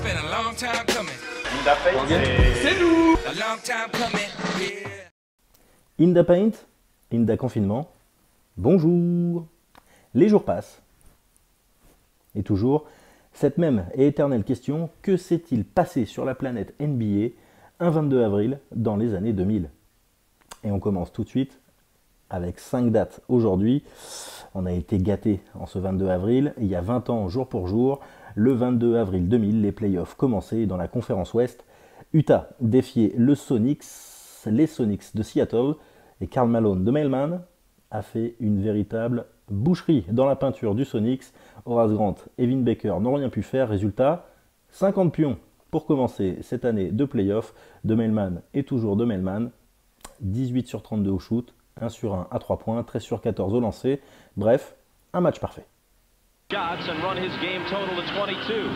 been a long time coming. C'est nous. A long time coming. Yeah. Inda Paint, Inda Confinement, bonjour. Les jours passent. Et toujours, cette même et éternelle question, que s'est-il passé sur la planète NBA un 22 avril dans les années 2000 ? Et on commence tout de suite avec 5 dates aujourd'hui. On a été gâtés en ce 22 avril. Il y a 20 ans, jour pour jour, le 22 avril 2000, les playoffs commençaient dans la conférence Ouest. Utah défiait les Sonics de Seattle et Karl Malone de Mailman a fait une véritable boucherie dans la peinture du Sonics. Horace Grant et Vin Baker n'ont rien pu faire. Résultat, 50 pions pour commencer cette année de playoffs. De Mailman et toujours de Mailman. 18 sur 32 au shoot, 1 sur 1 à 3 points, 13 sur 14 au lancer. Bref, un match parfait. Shots and run his game total to 22.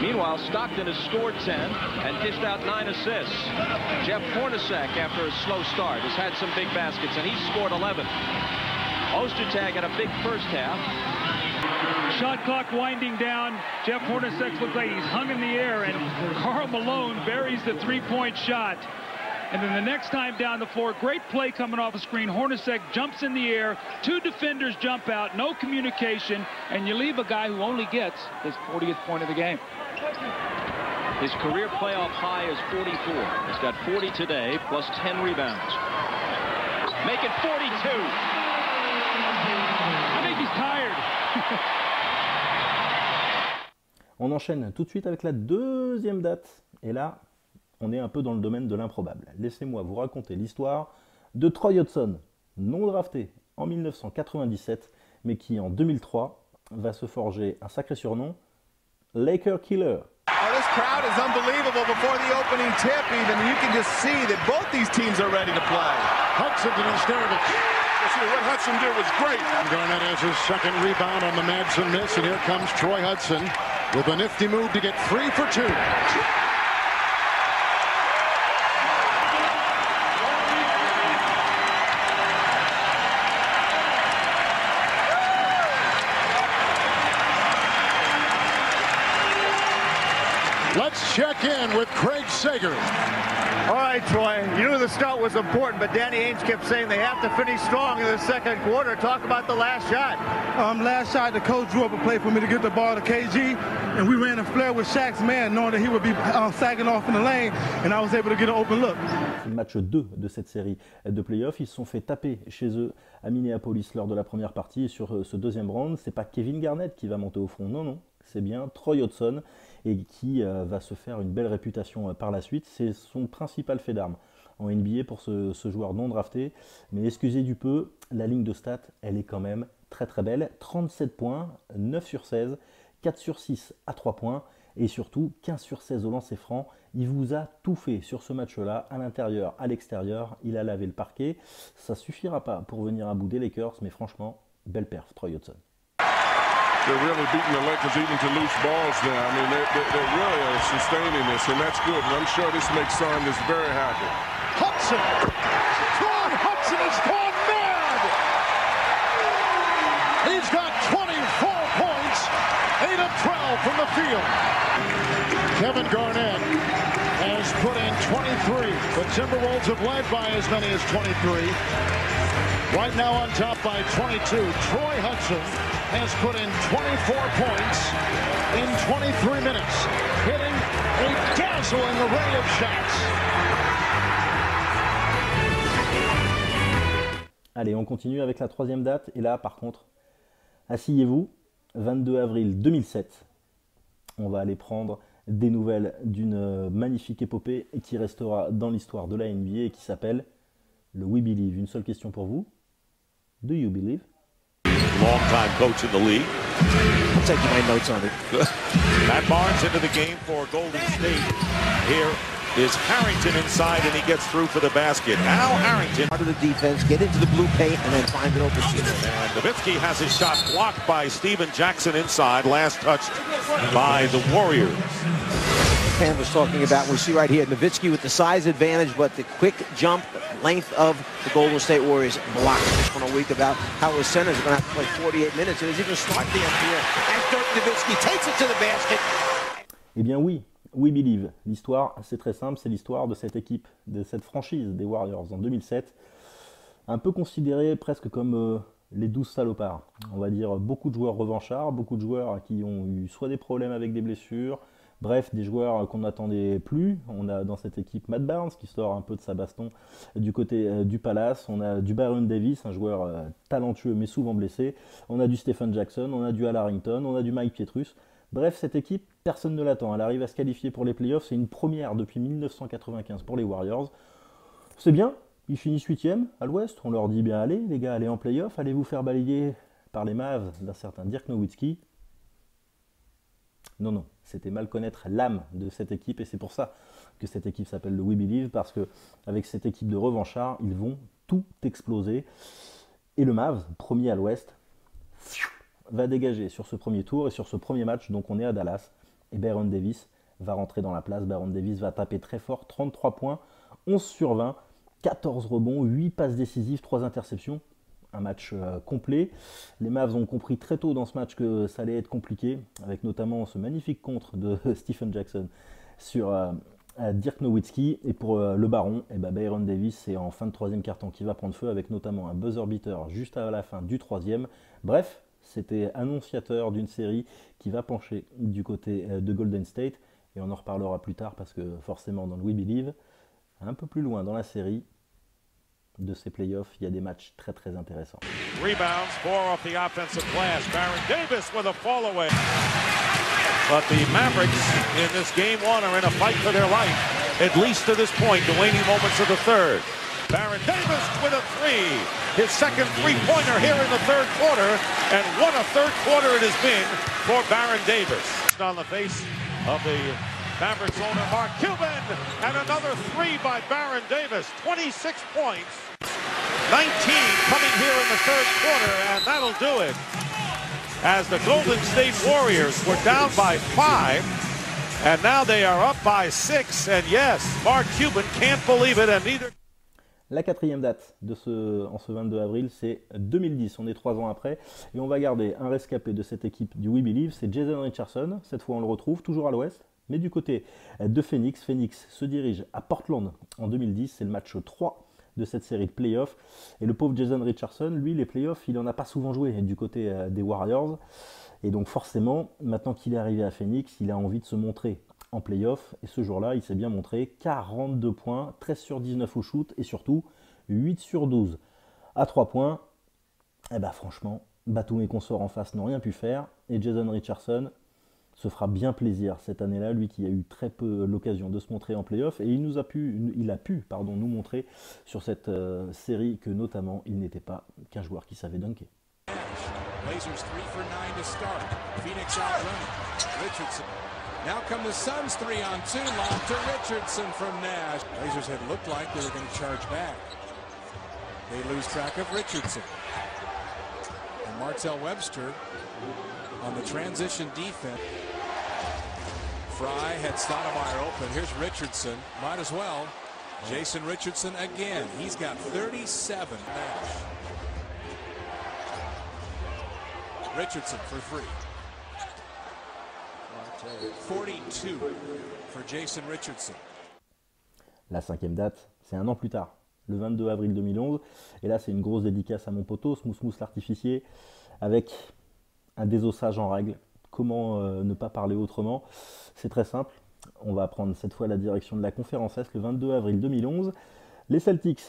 Meanwhile, Stockton has scored 10 and dished out 9 assists. Jeff Hornacek, after a slow start, has had some big baskets and he's scored 11. Ostertag had a big first half. Shot clock winding down. Jeff Hornacek looks like he's hung in the air, and Karl Malone buries the three-point shot. And then the next time down the floor, great play coming off a screen. Hornacek jumps in the air. 2 defenders jump out, no communication, and you leave a guy who only gets his 40th point of the game. His career playoff high is 44. He's got 40 today, plus 10 rebounds. Make it 42. I think he's tired. On enchaîne tout de suite avec la deuxième date. Et là, on est un peu dans le domaine de l'improbable. Laissez-moi vous raconter l'histoire de Troy Hudson, non drafté en 1997, mais qui en 2003 va se forger un sacré surnom, Laker Killer. Oh, this crowd is unbelievable before the opening tip even. You can just see that both these teams are ready to play. Hudson to Nestorovich. What Hudson did was great. Garnett has his second rebound on the Madsen miss, and here comes Troy Hudson with a nifty move to get 3 for 2. Let's check in with Craig Sager. All right, Troy, you knew the start was important, but Danny Ainge kept saying they have to finish strong in the second quarter. Talk about the last shot. Last shot, the coach drew up a play for me to get the ball to KG, and we ran a flare with Shaq's man, knowing that he would be sagging off in the lane, and I was able to get an open look. C'est le match 2 de cette série de playoffs. Ils se sont fait taper chez eux à Minneapolis lors de la première partie. Et sur ce deuxième round, c'est pas Kevin Garnett qui va monter au front, non, c'est bien Troy Hudson, et qui va se faire une belle réputation par la suite. C'est son principal fait d'armes en NBA pour ce joueur non drafté. Mais excusez du peu, la ligne de stats, elle est quand même très très belle. 37 points, 9 sur 16, 4 sur 6 à 3 points et surtout 15 sur 16 au lancer franc. Il vous a tout fait sur ce match-là, à l'intérieur, à l'extérieur. Il a lavé le parquet. Ça suffira pas pour venir à bout des Lakers, mais franchement, belle perf, Troy Hudson. They're really beating the Lakers even to loose balls now. I mean, they really are sustaining this, and that's good. And I'm sure this makes Saunders very happy. Hudson! Troy Hudson has gone mad! He's got 24 points, 8 of 12 from the field. Kevin Garnett has put in 23. The Timberwolves have led by as many as 23. Right now on top by 22. Troy Hudson has put in 24 points in 23 minutes, hitting a dazzling array of shots. Allez, on continue avec la troisième date. Et là, par contre, asseyez-vous, 22 avril 2007. On va aller prendre des nouvelles d'une magnifique épopée qui restera dans l'histoire de la NBA et qui s'appelle le We Believe. Une seule question pour vous. Do you believe? Long-time coach in the league. I'm taking my notes on it. Matt Barnes into the game for Golden State. Here is Harrington inside, and he gets through for the basket. Now Harrington. Part of the defense, get into the blue paint, and then find an open shooter. And Nowitzki has his shot blocked by Steven Jackson inside. Last touched by the Warriors. Pam was talking about, we see right here, Nowitzki with the size advantage, but the quick jump, length of the Golden State Warriors block. Just one a week about how his centers are going to have to play 48 minutes. And he's even smart the here as Dirk Nowitzki takes it to the basket. Eh bien oui, we believe. L'histoire, c'est très simple, c'est l'histoire de cette équipe, de cette franchise des Warriors en 2007. Un peu considérée presque comme les 12 salopards. On va dire beaucoup de joueurs revanchards, beaucoup de joueurs qui ont eu soit des problèmes avec des blessures, bref, des joueurs qu'on n'attendait plus. On a dans cette équipe Matt Barnes qui sort un peu de sa baston du côté du Palace. On a du Baron Davis, un joueur talentueux mais souvent blessé. On a du Stephen Jackson, on a du Al Harrington, on a du Mike Pietrus. Bref, cette équipe, personne ne l'attend. Elle arrive à se qualifier pour les playoffs. C'est une première depuis 1995 pour les Warriors. C'est bien, ils finissent 8e à l'ouest. On leur dit bien allez les gars, allez en playoffs, allez vous faire balayer par les Mavs d'un certain Dirk Nowitzki. Non, c'était mal connaître l'âme de cette équipe et c'est pour ça que cette équipe s'appelle le We Believe, parce qu'avec cette équipe de revanchards, ils vont tout exploser. Et le Mavs, premier à l'ouest, va dégager sur ce premier tour et sur ce premier match. Donc on est à Dallas et Baron Davis va rentrer dans la place. Baron Davis va taper très fort, 33 points, 11 sur 20, 14 rebonds, 8 passes décisives, 3 interceptions. Un match complet. Les Mavs ont compris très tôt dans ce match que ça allait être compliqué, avec notamment ce magnifique contre de Stephen Jackson sur Dirk Nowitzki. Et pour le Baron, Baron Davis, c'est en fin de troisième quart-temps qui va prendre feu, avec notamment un buzzer beater juste à la fin du troisième. Bref, c'était annonciateur d'une série qui va pencher du côté de Golden State. Et on en reparlera plus tard parce que forcément dans le We Believe, un peu plus loin dans la série de ces playoffs, il y a des matchs très très intéressants. Rebounds, 4 off the offensive glass. Baron Davis with a fall away. But the Mavericks in this game one are in a fight for their life, at least to this point, the waning moments of the third. Baron Davis with a three. His second three-pointer here in the third quarter, and what a third quarter it has been for Baron Davis. On the face of the Mavericks owner Mark Cuban, and another three by Baron Davis, 26 points, 19 coming here in the third quarter, and that'll do it. As the Golden State Warriors were down by 5, and now they are up by 6, and yes, Mark Cuban can't believe it, and neither. La quatrième date en ce 22 avril, c'est 2010. On est 3 ans après. Et on va garder un rescapé de cette équipe du We Believe, c'est Jason Richardson. Cette fois, on le retrouve toujours à l'ouest, mais du côté de Phoenix. Phoenix se dirige à Portland en 2010. C'est le match 3 de cette série de playoffs. Et le pauvre Jason Richardson, lui, les playoffs, il n'en a pas souvent joué du côté des Warriors. Et donc forcément, maintenant qu'il est arrivé à Phoenix, il a envie de se montrer en playoff, et ce jour-là, il s'est bien montré, 42 points, 13 sur 19 au shoot, et surtout 8 sur 12 à 3 points. Et franchement, Batum et consorts en face n'ont rien pu faire, et Jason Richardson se fera bien plaisir cette année-là, lui qui a eu très peu l'occasion de se montrer en playoff, et il a pu nous montrer sur cette série que notamment il n'était pas qu'un joueur qui savait dunker. Blazers 3 for 9 to start. Phoenix out running. Richardson. Now come the Suns 3 on 2. Long to Richardson from Nash. Blazers had looked like they were going to charge back. They lose track of Richardson. And Martell Webster on the transition defense. Fry had Stoudemire open. Here's Richardson. Might as well. Jason Richardson again. He's got 37. Nash. Richardson for 3. 42 for Jason Richardson. La cinquième date, c'est un an plus tard, le 22 avril 2011. Et là, c'est une grosse dédicace à mon poteau, Smooth l'artificier, avec un désossage en règle. Comment ne pas parler autrement? C'est très simple. On va prendre cette fois la direction de la conférence Est le 22 avril 2011. Les Celtics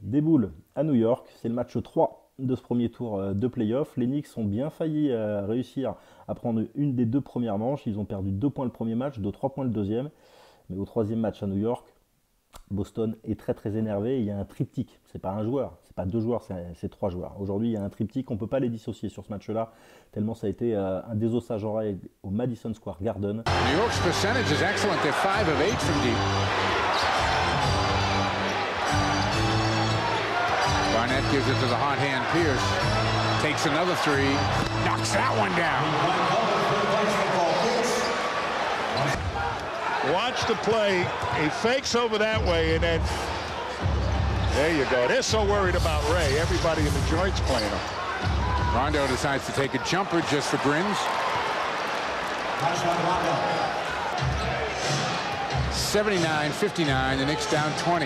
déboulent à New York. C'est le match 3 de ce premier tour de play-off. Les Knicks ont bien failli réussir à prendre une des 2 premières manches. Ils ont perdu 2 points le premier match, de 3 points le deuxième. Mais au troisième match à New York, Boston est très très énervé. Il y a un triptyque. C'est pas un joueur, c'est pas 2 joueurs, c'est 3 joueurs. Aujourd'hui, il y a un triptyque. On ne peut pas les dissocier sur ce match-là, tellement ça a été un désossage en règle au Madison Square Garden. New York's percentage is excellent. They're 5 of 8 from deep. Barnett gives it to the hot hand Pierce. Takes another 3. Knocks that one down. Watch the play. He fakes over that way and then There you go. They're so worried about Ray. Everybody in the joint's playing him. Rondo decides to take a jumper just for grins. 79-59, the Knicks down 20.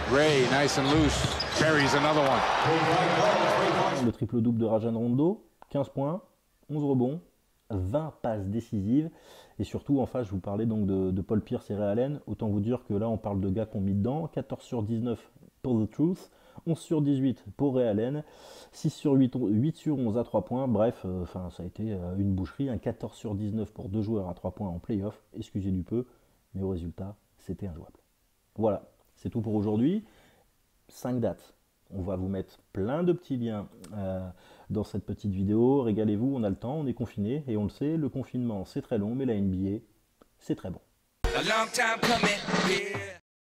Ray, nice and loose, buries another one. Le triple-double de Rajon Rondo, 15 points, 11 rebonds, 20 passes décisives. Et surtout, en face, je vous parlais donc de Paul Pierce et Ray Allen. Autant vous dire que là, on parle de gars qu'on mis dedans. 14 sur 19 pour The Truth, 11 sur 18 pour Ray Allen, 6 sur 8, 8 sur 11 à 3 points. Bref, ça a été une boucherie. Un 14 sur 19 pour deux joueurs à 3 points en play-off. Excusez du peu, mais au résultat, c'était injouable. Voilà, c'est tout pour aujourd'hui. 5 dates. On va vous mettre plein de petits liens dans cette petite vidéo. Régalez-vous, on a le temps, on est confiné. Et on le sait, le confinement, c'est très long, mais la NBA, c'est très bon. A long time coming, yeah.